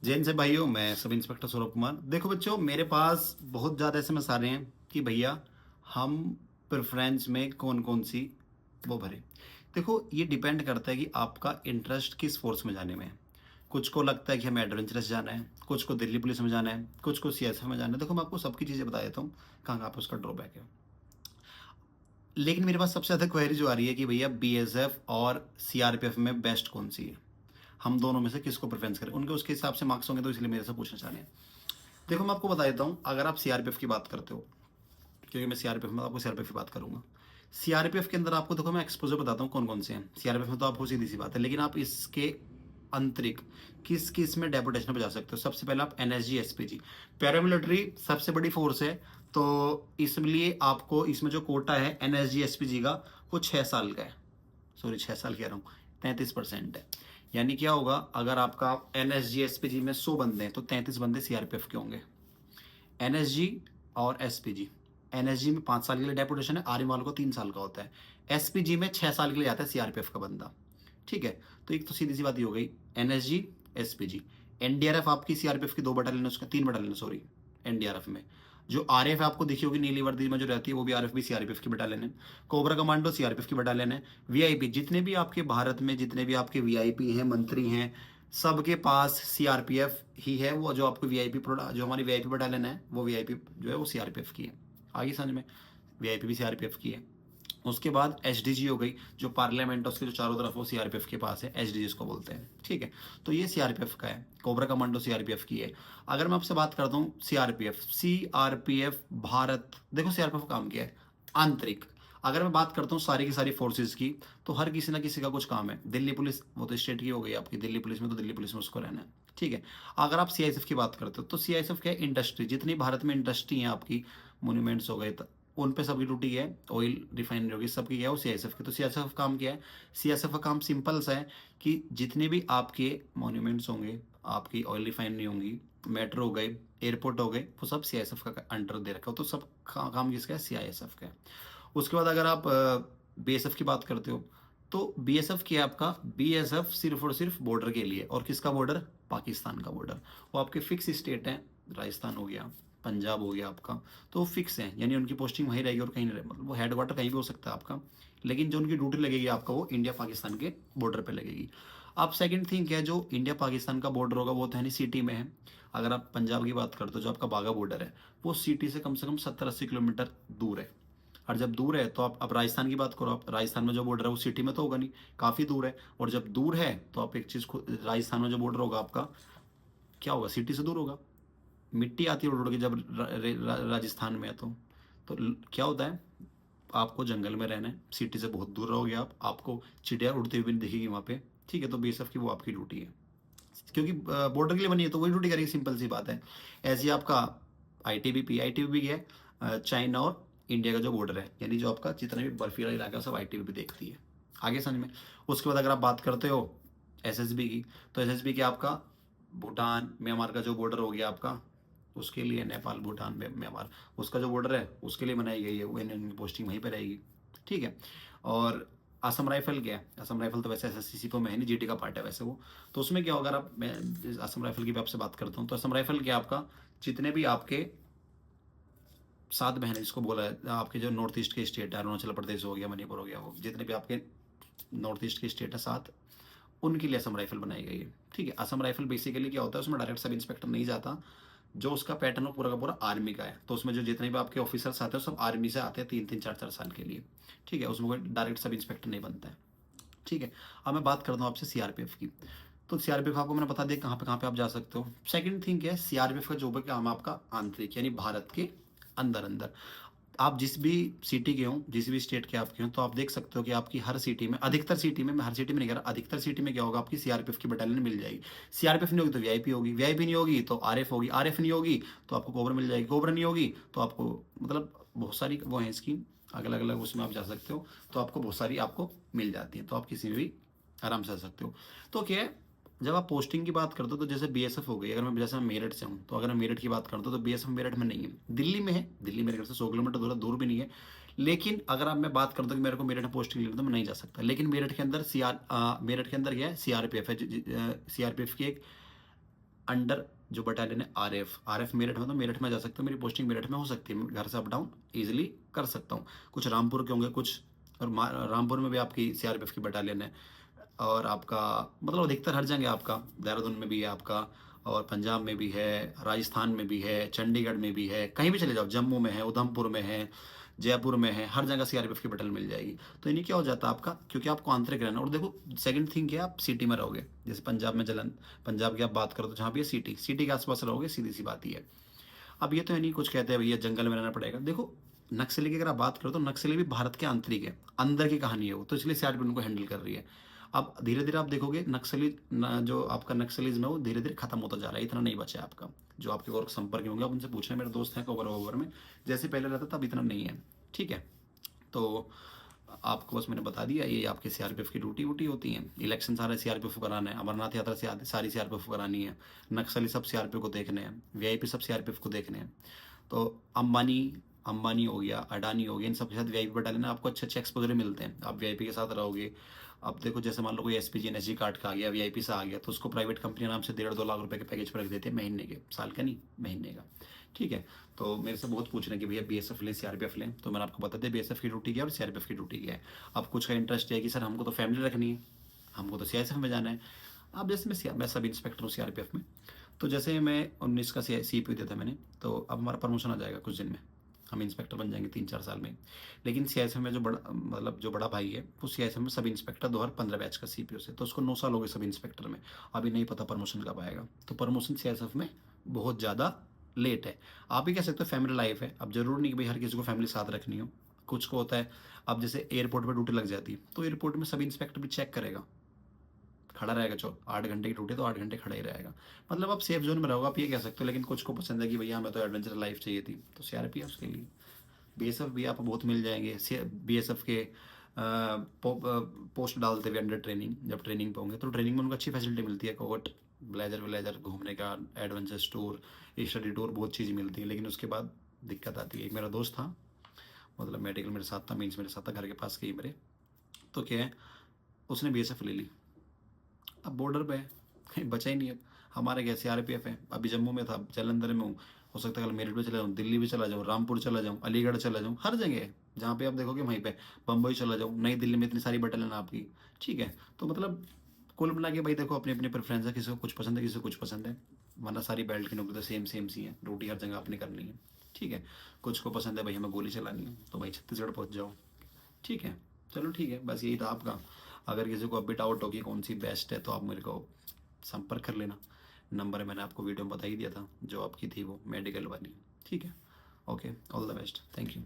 जैन से भाइयों, मैं सब इंस्पेक्टर सौरभ कुमार। देखो बच्चों, मेरे पास बहुत ज़्यादा एसएमएस आ रहे हैं कि भैया हम प्रेफरेंस में कौन कौन सी वो भरें। देखो, ये डिपेंड करता है कि आपका इंटरेस्ट किस फोर्स में जाने में है। कुछ को लगता है कि हमें एडवेंचरस जाना है, कुछ को दिल्ली पुलिस में जाना है, कुछ को सीएसएफ में जाना है। देखो, मैं आपको सबकी चीज़ें बता देता हूँ कहाँ कहाँ पर उसका ड्रॉबैक है। लेकिन मेरे पास सबसे ज़्यादा क्वेरी जो आ रही है कि भैया बीएसएफ और सीआरपीएफ में बेस्ट कौन सी है, हम दोनों में से किसको प्रेफरेंस करें। उनके उसके हिसाब से मार्क्स होंगे, तो इसलिए मेरे से पूछना चाह रहे हैं। देखो, मैं आपको बता देता हूँ, अगर आप सीआरपीएफ की बात करते हो, क्योंकि मैं सीआरपीएफ में आपको सीआरपीएफ की बात करूंगा। सीआरपीएफ के अंदर आपको देखो, मैं एक्सपोजर बताता हूँ कौन कौन से हैं। सीआरपीएफ में तो आपको सीधी सी बात है, लेकिन आप इसके अंतरिक्ष किस किस में डेपुटेशन बजा सकते हो। सबसे पहले आप एनएसजी एसपीजी, पैरामिलिट्री सबसे बड़ी फोर्स है, तो इसलिए आपको इसमें जो कोटा है एनएसजी एसपीजी का, वो 6 साल का है। सॉरी, 6 साल कह रहा हूँ, 33% है। यानी क्या होगा, अगर आपका एनएसजी एसपीजी में 100 बंदे हैं तो 33 बंदे सीआरपीएफ के होंगे। एनएसजी और एसपीजी, एनएसजी में 5 साल के लिए डेपुटेशन है, आर्मी वालों को 3 साल का होता है। एसपीजी में 6 साल के लिए आता है सीआरपीएफ का बंदा। ठीक है, तो एक तो सीधी सी बात ये हो गई, एनएसजी एसपीजी। एनडीआरएफ आपकी सीआरपीएफ की 2 बटालियन, उसका 3 बटालियन, सॉरी। एनडीआरएफ में जो आरएफ आपको दिखी होगी नीली वर्दी में जो रहती है, वो भी आरएफ भी सीआरपीएफ की बटालियन है। कोबरा कमांडो सीआरपीएफ की बटालियन है। वीआईपी, जितने भी आपके भारत में जितने भी आपके वीआईपी हैं, मंत्री हैं, सबके पास सीआरपीएफ ही है। वो जो आपको वीआईपी प्रोडा जो हमारी वीआईपी बटालियन है, वो वीआईपी जो है वो सीआरपीएफ की है। आगे समझ में, वीआईपी भी सीआरपीएफ की है। उसके बाद एचडीजी हो गई, जो पार्लियामेंट उसके जो चारों तरफ, वो सीआरपीएफ के पास है, एचडीजी इसको बोलते हैं। ठीक है, तो ये सीआरपीएफ का है। कोबरा कमांडो सीआरपीएफ की है। अगर मैं आपसे बात करता हूँ सीआरपीएफ भारत, देखो सीआरपीएफ काम किया है आंतरिक। अगर मैं बात करता हूँ सारी की सारी फोर्सेज की, तो हर किसी ना किसी का कुछ काम है। दिल्ली पुलिस वो तो स्टेट की हो गई आपकी, दिल्ली पुलिस में तो दिल्ली पुलिस में उसको रहना है। ठीक है, अगर आप सीआईएसएफ की बात करते हो, तो सीआईएसएफ क्या है, इंडस्ट्री, जितनी भारत में इंडस्ट्री है आपकी, मोन्यूमेंट्स हो गए, उन पे सबकी ड्यूटी है। ऑयल रिफाइनरी होगी, सबकी क्या है, वो सीआईएसएफ की। तो सीआईएसएफ काम क्या है, सीआईएसएफ का काम सिंपल सा है कि जितने भी आपके मॉन्यूमेंट्स होंगे, आपकी ऑयल रिफाइनरी होंगी, मेट्रो हो गए, एयरपोर्ट हो गए, वो सब सीआईएसएफ का अंडर दे रखा हो। तो सब काम किसका है, सीआईएसएफ का है। उसके बाद अगर आप बीएसएफ की बात करते हो, तो बीएसएफ की आपका, बीएसएफ सिर्फ और सिर्फ बॉर्डर के लिए। और किसका बॉर्डर, पाकिस्तान का बॉर्डर। वो आपके फिक्स स्टेट हैं, राजस्थान हो गया, पंजाब हो गया आपका, तो वो फिक्स है, यानी उनकी पोस्टिंग वहीं रहेगी और कहीं नहीं मतलब वो हेडक्वार्टर कहीं भी हो सकता है आपका, लेकिन जो उनकी ड्यूटी लगेगी आपका, वो इंडिया पाकिस्तान के बॉर्डर पे लगेगी। अब सेकंड थिंग क्या है, जो इंडिया पाकिस्तान का बॉर्डर होगा वो तो है नहीं, सिटी में है। अगर आप पंजाब की बात करते हो, जो आपका बाघा बॉर्डर है, वो सिटी से कम 70-80 किलोमीटर दूर है। और जब दूर है तो आप, अब राजस्थान की बात करो, आप राजस्थान में जो बॉर्डर है वो सिटी में तो होगा नहीं, काफ़ी दूर है। और जब दूर है तो आप एक चीज़, राजस्थान में जो बॉर्डर होगा आपका, क्या होगा, सिटी से दूर होगा। मिट्टी आती है उड़ उड़ के जब राजस्थान में है, तो क्या होता है, आपको जंगल में रहना है, सिटी से बहुत दूर रहोगे आप, आपको चिड़िया उड़ती हुई भी नहीं दिखेगी वहाँ पे। ठीक है, तो बीएसएफ की वो आपकी ड्यूटी है, क्योंकि बॉर्डर के लिए बनी है तो वही ड्यूटी करेगी, सिंपल सी बात है। ऐसे ही आपका आईटीबीपी, आईटीबीपी है चाइना और इंडिया का जो बॉर्डर है, यानी जो आपका जितना भी बर्फीला इलाका है, सब आईटीबीपी देखती है। आगे समझ में। उसके बाद अगर आप बात करते हो एसएसबी की, तो एसएसबी के आपका भूटान म्यांमार का जो बॉर्डर हो गया आपका, उसके लिए नेपाल भूटान म्यांमार, उसका जो बॉर्डर है उसके लिए बनाई गई है, वो इनकी पोस्टिंग वहीं पर रहेगी। ठीक है, और असम राइफल क्या है, असम राइफल तो वैसे एसएससीसी में है नहीं, जीटी का पार्ट है वैसे वो। तो उसमें क्या होगा, अगर आप, मैं असम राइफल की भी आपसे बात करता हूँ, तो असम राइफल क्या आपका, जितने भी आपके 7 बहनें जिसको बोला है, आपके जो नॉर्थ ईस्ट के स्टेट है, अरुणाचल प्रदेश हो गया, मणिपुर हो गया, वो जितने भी आपके नॉर्थ ईस्ट के स्टेट है 7, उनके लिए असम राइफल बनाई गई है। ठीक है, असम राइफल बेसिकली क्या होता है, उसमें डायरेक्ट सब इंस्पेक्टर नहीं जाता, जो उसका पैटर्न हो पूरा का पूरा आर्मी का है। तो उसमें जो जितने भी आपके ऑफिसर्स आते हैं सब आर्मी से आते हैं, 3-3 4-4 साल के लिए। ठीक है, उसमें कोई डायरेक्ट सब इंस्पेक्टर नहीं बनता है। ठीक है, अब मैं बात करता हूँ आपसे सीआरपीएफ की। तो सीआरपीएफ आपको मैंने बता दिया कहाँ पे आप जा सकते हो। सेकंड थिंग क्या है, सीआरपीएफ का जॉब है काम है आपका आंतरिक, यानी भारत के अंदर अंदर। आप जिस भी सिटी के हों, जिस भी स्टेट के आपके हों, तो आप देख सकते हो कि आपकी हर सिटी में, अधिकतर सिटी में, मैं हर सिटी में नहीं कह रहा, अधिकतर सिटी में क्या होगा, आपकी सीआरपीएफ की बटालियन मिल जाएगी। सीआरपीएफ नहीं होगी तो वीआईपी होगी, वीआईपी नहीं होगी तो आरएफ होगी, आरएफ नहीं होगी तो आपको कोबरा मिल जाएगी, कोबरा नहीं होगी तो आपको, मतलब बहुत सारी वो है इसकी, अलग अलग उसमें आप जा सकते हो, तो आपको बहुत सारी आपको मिल जाती है, तो आप किसी में भी आराम से आ सकते हो। तो क्या है, जब आप पोस्टिंग की बात करते हो, तो जैसे बीएसएफ हो गई, अगर मैं जैसे मैं मेरठ से हूँ, तो अगर मैं मेरठ की बात करता हूँ, तो बीएसएफ मेरठ में नहीं है, दिल्ली में है। दिल्ली मेरे घर से 100 किलोमीटर दूर है, दूर भी नहीं है। लेकिन अगर आप, मैं बात करता हूँ कि मेरे को मेरठ में पोस्टिंग लेनी, तो मैं नहीं जा सकता। लेकिन मेरठ के अंदर मेरठ के अंदर क्या है, सीआरपीएफ है, सीआरपीएफ की एक अंडर जो बटालियन है आरएफ मेरठ में, तो मेरठ में जा सकते हो, मेरी पोस्टिंग मेरठ में हो सकती है, मैं घर से अप डाउन ईजिली कर सकता हूँ। कुछ रामपुर के होंगे, कुछ और रामपुर में भी आपकी सीआरपीएफ की बटालियन है, और आपका मतलब अधिकतर हर जगह आपका देहरादून में भी है आपका, और पंजाब में भी है, राजस्थान में भी है, चंडीगढ़ में भी है, कहीं भी चले जाओ, जम्मू में है, उधमपुर में है, जयपुर में है, हर जगह सीआरपीएफ की बटालियन मिल जाएगी। तो इन्हें क्या हो जाता है आपका, क्योंकि आपको आंतरिक रहना। और देखो सेकंड थिंग क्या, आप सिटी में रहोगे, जैसे पंजाब में जलन, पंजाब की आप बात करो तो जहाँ भी है सिटी के आसपास रहोगे, सीधी सी बात ही है। अब ये तो है नहीं कुछ कहते हैं भैया जंगल में रहना पड़ेगा। देखो नक्सली की अगर आप बात करो तो नक्सली भी भारत के आंतरिक है, अंदर की कहानी है वो, तो इसलिए सीआरपीएफ उनको हैंडल कर रही है। अब धीरे धीरे आप देखोगे नक्सली जो आपका नक्सलिज्म है वो धीरे धीरे खत्म होता जा रहा है, इतना नहीं बचा है आपका। जो आपके और संपर्क में होंगे आप उनसे पूछना, मेरे दोस्त हैं कवर ओवर में, जैसे पहले रहता था अब इतना नहीं है, ठीक है। तो आपको बस मैंने बता दिया, ये आपके सीआरपीएफ की ड्यूटी वूटी होती है। इलेक्शन सारे सीआरपीएफ को कराना है, अमरनाथ यात्रा से सारी सीआरपीएफ को करानी है, नक्सली सब सीआरपीएफ को देखने हैं, वीआईपी सब सीआरपीएफ को देखने हैं। तो अंबानी अंबानी हो गया, अडानी हो गया, इन सब के साथ वीआईपी बटालियन आपको अच्छे अच्छे एक्सपोजर मिलते हैं, आप वीआईपी के साथ रहोगे। अब देखो जैसे मान लो कोई एसपीजी एनएसजी कार्ड का आ गया, वीआईपी से आ गया, तो उसको प्राइवेट कंपनी आराम से 1.5-2 लाख रुपए के पैकेज पर रख देते हैं महीने के, साल का नहीं महीने का, ठीक है। तो मेरे से बहुत पूछ रहे हैं कि भैया बीएसएफ लें सीआरपीएफ लें, तो मैंने आपको बता दिया बीएसएफ की ड्यूटी क्या है और सीआरपीएफ की ड्यूटी क्या है। अब कुछ का इंटरेस्ट है कि सर हमको तो फैमिली रखनी है, हमको तो सीआईएसएफ में जाना है। अब जैसे मैं सब इंस्पेक्टर हूँ सीआरपीएफ में, तो जैसे मैं 19 का सीपीयू दिया था मैंने, तो अब हमारा प्रमोशन आ जाएगा कुछ दिन में, हम इंस्पेक्टर बन जाएंगे 3-4 साल में। लेकिन सीआईएसएफ में जो बड़ा मतलब जो बड़ा भाई है वो सीआईएसएफ में सब इंस्पेक्टर 2015 बैच का सीपीयू से, तो उसको 9 साल हो गए सब इंस्पेक्टर में, अभी नहीं पता प्रमोशन कब आएगा। तो प्रमोशन सीआईएसएफ में बहुत ज़्यादा लेट है। आप ही कह सकते हो फैमिली लाइफ है, अब जरूर नहीं कि भाई हर किसी को फैमिली साथ रखनी हो, कुछ को होता है। अब जैसे एयरपोर्ट पर ड्यूटी लग जाती है तो एयरपोर्ट में सब इंस्पेक्टर भी चेक करेगा, खड़ा रहेगा, 8 घंटे की ड्यूटी तो 8 घंटे खड़ा ही रहेगा, मतलब आप सेफ जोन में रहोगे, आप ये कह सकते हो। लेकिन कुछ को पसंद है कि भैया हमें तो एडवेंचर लाइफ चाहिए थी, तो सीआरपीएफ उसके लिए। बीएसएफ भी आपको बहुत मिल जाएंगे, बीएसएफ के पोस्ट डालते हुए अंडर ट्रेनिंग, जब ट्रेनिंग पे होंगे तो ट्रेनिंग में उनको अच्छी फैसिलिटी मिलती है, कोवट ब्लेजर व्लेजर घूमने का, एडवेंचर टूर, स्टडी टूर, बहुत चीज़ मिलती है। लेकिन उसके बाद दिक्कत आती है। एक मेरा दोस्त था, मतलब मेडिकल मेरे साथ था, मीन्स मेरे साथ था, घर के पास के ही मेरे, तो क्या है उसने बीएसएफ ले ली, अब बॉर्डर पे है, कहीं बचा ही नहीं। अब हमारे क्या सीआरपीएफ है, अभी जम्मू में था, जलंधर में हूँ, हो सकता है कल मेरठ में चला जाऊँ, दिल्ली भी चला जाऊँ, रामपुर चला जाऊँ, अलीगढ़ चला जाऊँ, हर जगह है जहाँ पे आप देखोगे वहीं पे, बम्बई चला जाऊँ, नई दिल्ली में इतनी सारी बटालियन आपकी, ठीक है। तो मतलब कुल मिला के भाई देखो अपनी अपनी प्रेफरेंस है, किसी को कुछ पसंद है, किसी को कुछ पसंद है, वरना सारी बेल्ट की नौकरी तो सेम सी है, ड्यूटी हर जगह आपने करनी है, ठीक है। कुछ को पसंद है भाई हमें गोली चलानी है, तो भाई छत्तीसगढ़ पहुँच जाओ, ठीक है। चलो ठीक है, बस यही था आपका। अगर किसी को अभी डाउट हो कि कौन सी बेस्ट है तो आप मेरे को संपर्क कर लेना, नंबर मैंने आपको वीडियो में बता ही दिया था, जो आपकी थी वो मेडिकल वाली, ठीक है। Okay, all the best, thank you.